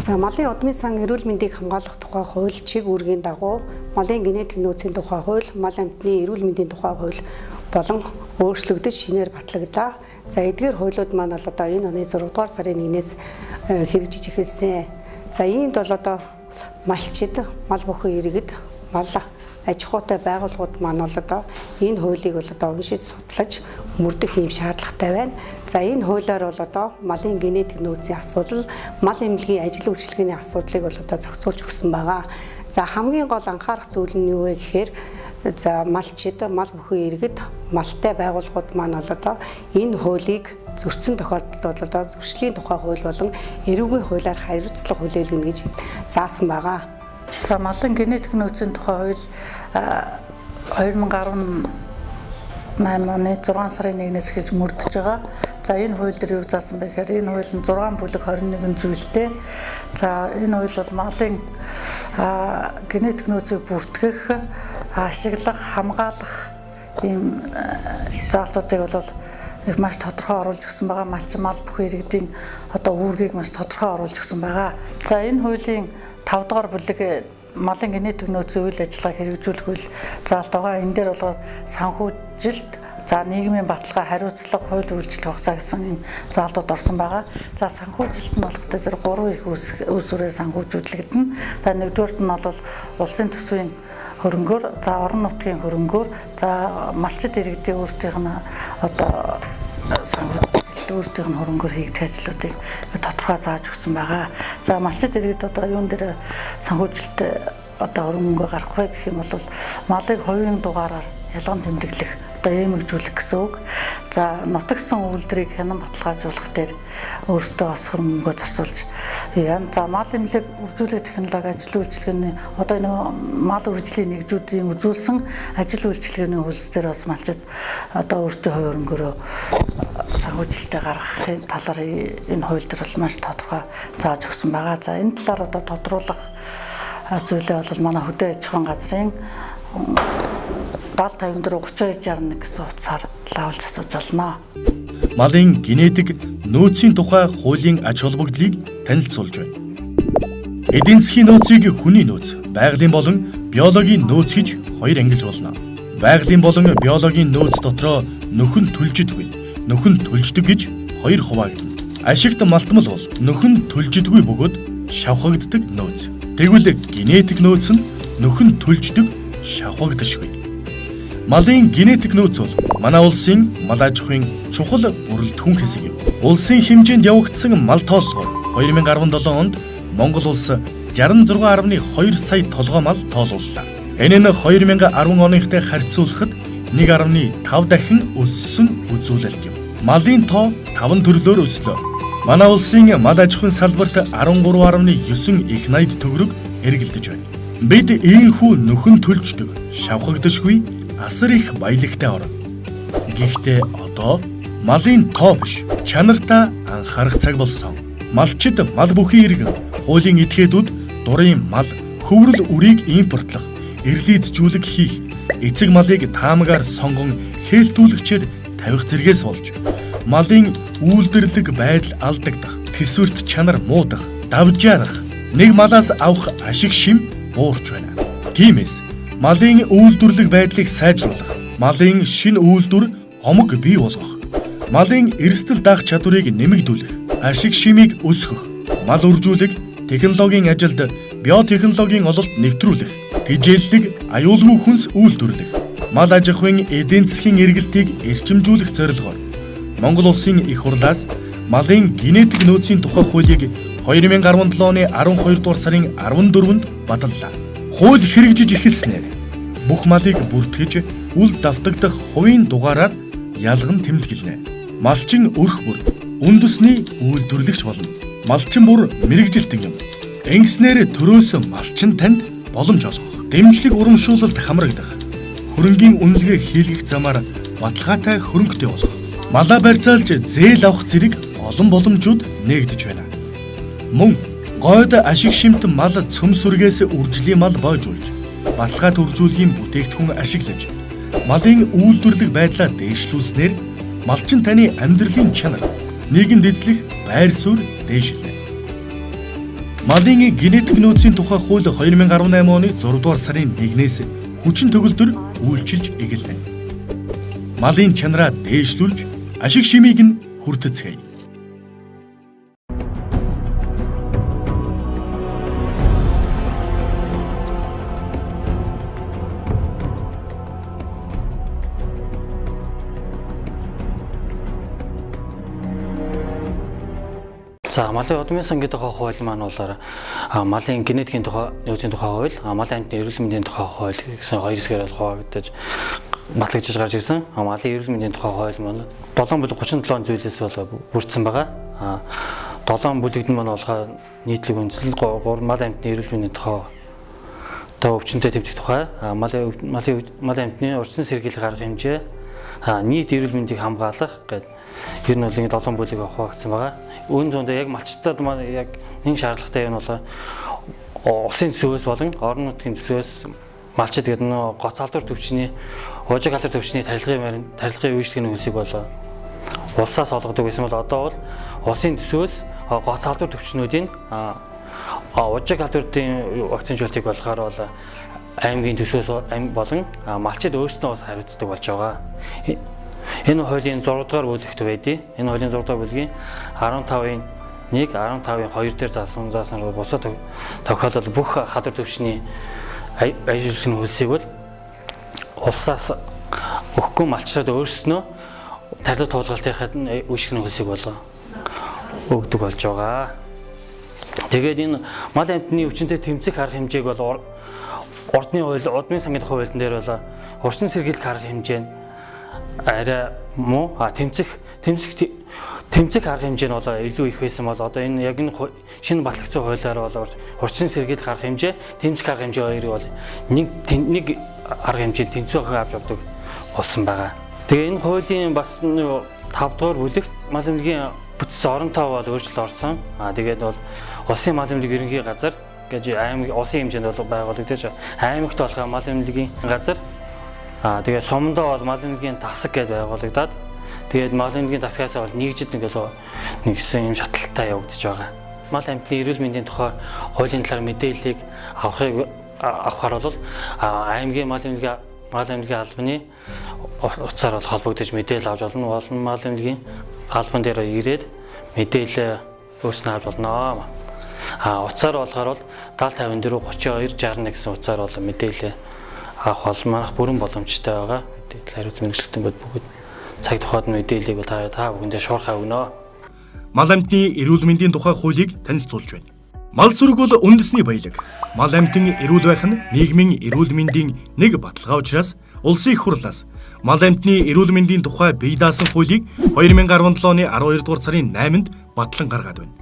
За малын удмын сан эрүүл мэндийг хамгаалах тухай хууль чиг үүргийн дагуу малын генетик нөөцийн тухай хууль, мал амьтны эрүүл мэндийн тухай хууль болон өөрчлөгдөж шинээр батлагдлаа. За эдгээр хуулиуд маань бол одоо энэ оны 6 дугаар сарын 1-ээс хэрэгжиж эхэлсэн. За иймд бол одоо малчид, мал бүхэн иргэд, мал аж ахуйтай байгууллагууд маань бол одоо энэ хуулийг бол одоо уншиж судлаж мөрдөх юм шаардлагатай байна. За энэ хуулиар бол одоо малын генетик нөөцийн асуудал, мал эмнэлгийн ажил үйлчилгээний асуудлыг бол одоо зохицуулж өгсөн байгаа. За хамгийн гол анхаарах зүйл нь юу вэ гэхээр за малчид, мал бүхэн иргэд, малтай байгууллагууд маань бол одоо энэ хуулийг зөрчсөн тохиолдолд бол одоо зөрчлийн тухай хууль болон эрүүгийн хуулиар хариуцлага хүлээлгэнэ гэж заасан байгаа. За малын генетик нөөцийн тухай хууль 2018 оны 6 сарын 1-ээс эхэлж мөрдөж байгаа. За энэ хууль дээр юу заасан бэ гэхээр энэ хууль нь 6 бүлэг 21 зүйлтэй. За энэ хууль бол малын генетик нөөцийг бүртгэх, ашиглах, хамгаалах ийм заалтуудыг бол их маш тодорхой оруулж өгсөн байгаа. Малчин мал бүхэн иргэдийн одоо үүргийг маш тодорхой оруулж өгсөн байгаа. За энэ хуулийн 5 дугаар бүлэг малын генетик нөөцийн үйл ажиллагааг хэрэгжүүлэх үйл заалт байгаа. Энэ дээр бол санхүүжилт, за нийгмийн баталгаа, хариуцлага, хууль үйлчлэх хугацаа гэсэн энэ заалтууд орсон байгаа. За санхүүжилт нь болохтой зэрэг 3 их үүсвэрээр санхүүжүүлэгдэнэ. За нэгдүгээрт нь бол улсын төсвийн хөрөнгөөр, за орон нутгийн хөрөнгөөр, за малчид иргэдийн өөрсдийнх нь одоо санхүүжилт өөрсдийнх нь хөрөнгөөр хийгдэх ажлуудыг тодорхой зааж өгсөн байгаа. За малчид иргэд одоо юун дээр санхүүжилт одоо хөрөнгө гарах вэ гэх юм бол малыг хувийн дугаараар ялган тэмдэглэх, одоо эмэгжүүлэх гэсэн үг. За нутагсан үйлдвэрийг хянан баталгаажуулах дээр өөрсдөө бас хөрөнгө зарцуулж яана. За мал эмнэлэг үржүүлэх технологи ажил үйлчилгээний одоо нэг мал үржлийн нэгжүүдийн үзүүлсэн ажил үйлчилгээний хөлс дээр бас малчид одоо өөрсдийн хувь хөрөнгөөрөө санхүүжилтээ гаргахын талаар энэ хууль дээр бол маш тодорхой зааж өгсөн байгаа. За энэ талаар одоо тодруулах зүйлээ бол манай хөдөө аж ахуйн газрын 7054 3261 гэсэн утсаар лавлж асууж болно. Малын генетик нөөцийн тухай хуулийн ач холбогдлыг танилцуулж байна. Эдийн засгийн нөөцийг хүний нөөц, байгалийн болон биологийн нөөц гэж хоёр ангилж болно. Байгалийн болон биологийн нөөц дотроо нөхөн төлжидгүй, нөхөн төлждөг гэж хоёр хуваагдана. Ашигт малтмал бол нөхөн төлжидгүй бөгөөд шавхагддаг нөөц. Тэгвэл генетик нөөц нь нөхөн төлждөг, шавхагдашгүй. Малын генетик нөөц бол манай улсын мал аж ахуйн чухал бүрэлдэхүүн хэсэг юм. Улсын хэмжээнд явагдсан мал тооллогоор 2017 онд Монгол улс 66.2 сая толгой мал тоолууллаа. Энэ нь 2010 оныхтай харьцуулахад 1.5 дахин өссөн үзүүлэлт юм. Малын тоо 5 төрлөөр өслөө. Манай улсын мал аж ахуйн салбарт 13.9 их найд төгрөг эргэлдэж байна. Бид ийхүү нөхөн төлждөг, шавхагдашгүй асар их баялагтай орно. Гэхдээ одоо малын тоо биш, чанартаа анхаарах цаг болсон. Малчид, мал бүхэн иргэн, хуулийн этгээдүүд дурын мал, хөврөл үрийг импортлох, эрлийджүүлэг хийх, эцэг малыг таамагаар сонгон хээлтүүлэгчээр тавих зэргээс болж малын үйлдвэрлэг байдал алдагдах, төсвөрт чанар муудах, давжаарах, нэг малаас авах ашиг шим буурч байна. Тиймээс малын үйлдвэрлэг байдлыг сайжруулах, малын шинэ үйлдвэр омог бий болгох, малын эрсдэл даах чадварыг нэмэгдүүлэх, ашиг шимийг өсгөх, мал үржүүлэг, технологийн ажилд биотехнологийн ололт нэвтрүүлэх, тэжээллэг, аюулгүй хүнс үйлдвэрлэх, мал аж ахуйн эдийн засгийн эргэлтийг эрчимжүүлэх зорилгоор Монгол улсын их хурлаас малын генетик нөөцийн тухай хуулийг 2017 оны 12 дугаар сарын 14-нд баталлаа. Хууль хэрэгжиж эхэлснээр бүх малыг бүртгэж үл давтагдах хувийн дугаараар ялган тэмдэглэнэ. Малчин өрх бүр үндэсний үйлдвэрлэгч болно. Малчин бүр мэрэгжилтэн юм. Ингэснээр төрөөс малчин танд боломж олгох, дэмжлэг урамшуулалт хамрагдах, хөрөнгийн үнэлгээ хийлгэх замаар баталгаатай хөрөнгөтэй болох, малаа барьцаалж зээл авах зэрэг олон боломжууд нээгдэж байна. Мөн гойд ашиг шимтэн мал цөмсүргээс үржлийн мал боожуулж, баталгаа төржүүлгийн бүтээгдэхүүн ашиглаж, малын үйлдвэрлэг байдлаа дээшлүүлснээр малчин таны амьдралын чанар, нийгэмд эзлэх байр суурь дээшилнэ. Малын генетик нөөцийн тухай хууль 2018 оны 6 дугаар сарын 1-ээс хүчин төгөлдөр үйлчилж эхэлнэ. Малын чанараа дээшлүүлж, ашиг шимийг нь хүртэцгээе. За малын удмын сан гэдэг хууль маань болоор малын генетикийн тухай нөөцийн тухай хууль, малын амьтны эрүүл мэндийн тухай хууль гэсэн хоёр хэсгээр хуваагдаж батлагдж гарч ирсэн. Малын эрүүл мэндийн тухай хууль маань 7 бүлэг 37 зүйлээс бүрдсэн байгаа. 7 бүлэгт нь маань болохоор нийтлэг үндсэл 3 малын амьтны эрүүл мэндийн тухай өвчнөд тэмцэх тухай, малын амьтны урьдчилан сэргийлэх арга хэмжээ, нийт эрүүл мэндийг хамгаалах гэдэг ер нь бол ингэ 7 бүлэг хуваагдсан байгаа. Үүн донд яг малчтад маань яг нэг шаардлагатай юм бол усын төсвөөс болон орон нутгийн төсвөөс малчид гэдэг нөө гоц халдвар төвчний, уужиг халдвар төвчний тарилгын үйлчлэгийн хөлсийг бол улсаас олгодог байсан бол одоо бол улсын төсвөөс гоц халдвар төвчнүүдийн уужиг халдварын вакцинжуулалтыг болохоор бол аймгийн төсвөөс болон малчид өөрсдөө бас хариуцдаг болж байгаа. Энэ хуулийн 6 дугаар бүлэгт байдیں۔ Энэ хуулийн 6 дугаар бүлгийн 15-ын 1, 15-ын 2 дээр заасан бусад тохиолдол бүх халдвар төвчний ажилчны хөлсийг бол улсаас өгөхгүй малчраад өөрснөө тарилга туулгалтынхаа үйлчлэгийн хөлсийг бол өгдөг болж байгаа. Тэгээд энэ мал амьтны өвчнөд тэмцэх арга хэмжээг бол урдны хууль, удмын сангийн хуулийн дээр бол урьдчилан сэргийлэх арга хэмжээ нь арай муу тэмцэх арга хэмжээ нь бол илүү их байсан бол одоо энэ яг энэ шинэ батлагдсан хуулиар бол урьдчилан сэргийлэх арга хэмжээ, тэмцэх арга хэмжээ хоёрыг бол нэг арга хэмжээнд тэнцвэх авч явдаг болсон байгаа. Тэгээ энэ хуулийн бас 5 дугаар бүлэгт мал эмнэлгийн бүтц оронтой бол өөрчлөлт орсон. Тэгээд бол улсын мал эмнэлэг ерөнхий газар гэж аймаг улсын хэмжээнд бол байгуулагдаж аймагт болох мал эмнэлгийн газар тэгээд сумдаа бол мал эмнэлгийн тасаг гэж байгуулагдаад тэгээд мал эмнэлгийн тасгаас бол нэгсэн юм шатлалтай явагдаж байгаа. Мал амьтны эрүүл мэндийн тухай хуулийн талаар мэдээллийг авахар бол аймгийн мал эмнэлгийн албаны утсаар бол холбогдож мэдээлэл авч болно. Мал эмнэлгийн албан дээр ирээд мэдээлэл өөрснөө авч болно. Утсаар болохоор бол 7054 32 61 гэсэн утсаар бол мэдээлэл авах бол манайх бүрэн боломжтой байгаа. Мэдээлэл хариуц мэргэжилтэн бүгд цаг тухайд мэдээллийг та бүхэндээ шуурхай өгнө. Мал амьтны эрүүл мэндийн тухай хуулийг танилцуулж байна. Мал сүрэг бол үндэсний баялаг. Мал амьтан эрүүл байх нь нийгмийн эрүүл мэндийн нэг баталгаа учраас улсын их хурлаас мал амьтны эрүүл мэндийн тухай бие даасан хуулийг 2017 оны 12 дугаар сарын 8-нд батлан гаргаад байна.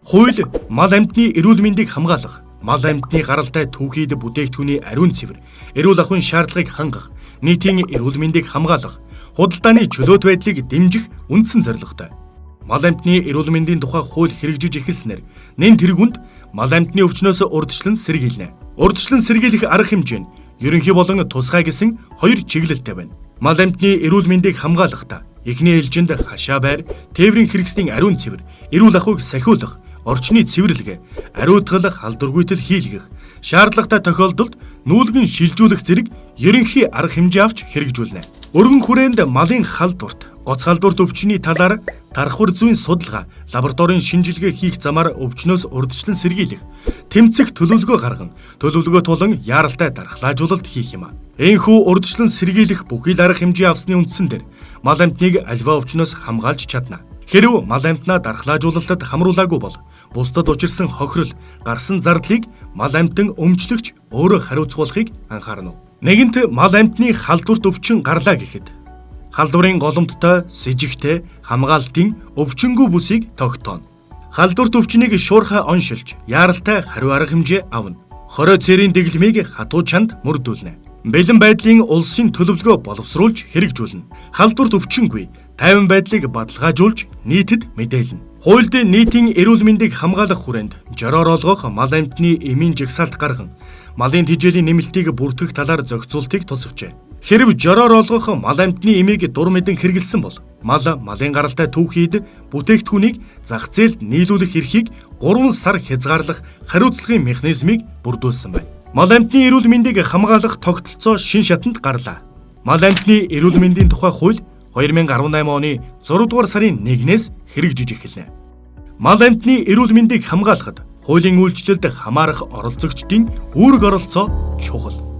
Хууль мал амьтны эрүүл мэндийг хамгаалах, мал амьтны гаралтай түүхийд бүтээгдэхүүний ариун цэвэр, эрүүл ахуйн шаардлагыг хангах, нийтийн эрүүл мэндийг хамгаалах, худалдааны чөлөөт байдлыг дэмжих үндсэн зорилготой. Мал амьтны эрүүл мэндийн тухай хууль хэрэгжиж эхэлснээр нэн тэргүнд мал амьтны өвчнөөс урьдчилан сэргийлнэ. Урьдчилан сэргийлэх арга хэмжээ нь ерөнхий болон тусгай гэсэн хоёр чиглэлтэй байна. Мал амьтны эрүүл мэндийг хамгаалахдаа эхний ээлжинд хашаа байр, тээврийн хэрэгслийн ариун цэвэр, эрүүл ахуйг сахиулах, орчны цэвэрлэг, ариутгал, халдваргүйтэл хийлгэх, шаардлагатай тохиолдолд нүүлгэн шилжүүлэх зэрэг ерөнхий арга хэмжээ авч хэрэгжүүлнэ. Өргөн хүрээнд малын халдварт, гоц халдварт өвчний талаар дарахвар зүйн судалгаа, лабораторийн шинжилгээ хийх замаар өвчнөөс урьдчилан сэргийлэх, тэмцэх төлөвлөгөө гарган, төлөвлөгөө тулан яаралтай дархлаажуулалт хийх юм. Энэхүү урьдчилан сэргийлэх бүхий л арга хэмжээ авсны үндсэн дээр мал амьтныг альва өвчнөөс хамгаалж чадна. Хэрв мал амьтнаа дархлаажуулалтад хамруулаагүй бол бусдад учирсан хохирол, гарсан зардлыг мал амьтан өмчлөгч өөрөө хариуцуулахыг анхаарна. Нэгэнт мал амьтны халдварт өвчин гарлаа гэхэд халдварын голомттой, сэжигтэй хамгаалтын өвчнгүй бүсийг тогтооно. Халдварт өвчнийг шуурхай оншилж, яаралтай хариу арга хэмжээ авна. Хорой цэрийн дэглэмийг хатуу чанд мөрдүүлнэ. Бэлэн байдлын улсын төлөвлөгөө боловсруулж хэрэгжүүлнэ. Халдварт өвчингүй тайван байдлыг баталгаажуулж нийтэд мэдээлнэ. Хуульд нийтийн эрүүл мэндийг хамгаалах хүрээнд жороор олгох мал амьтны эмийн жагсаалт гарган малын тэжээлийн нэмэлтийг бүртгэх талаар зохицуултыг тусгажээ. Хэрв жороор олгох мал амьтны эмийг дур мэдэн хэрэгэлсэн бол малын гаралтай түүхийд бүтээгдэхүүнийг зах зээлд нийлүүлэх эрхийг 3 сар хязгаарлах хариуцлагын механизмыг бүрдүүлсэн байна. Мал амьтны эрүүл мэндийг хамгаалах тогтолцоо шин шатанд гарлаа. Мал амьтны эрүүл мэндийн тухай хууль 2018 оны 6 дугаар сарын 1-ээс хэрэгжиж эхэлнэ. Мал амьтны эрүүл мэндийг хамгаалахад хуулийн үйлчлэлд хамаарах оролцогчдын үүрэг оролцоо чухал.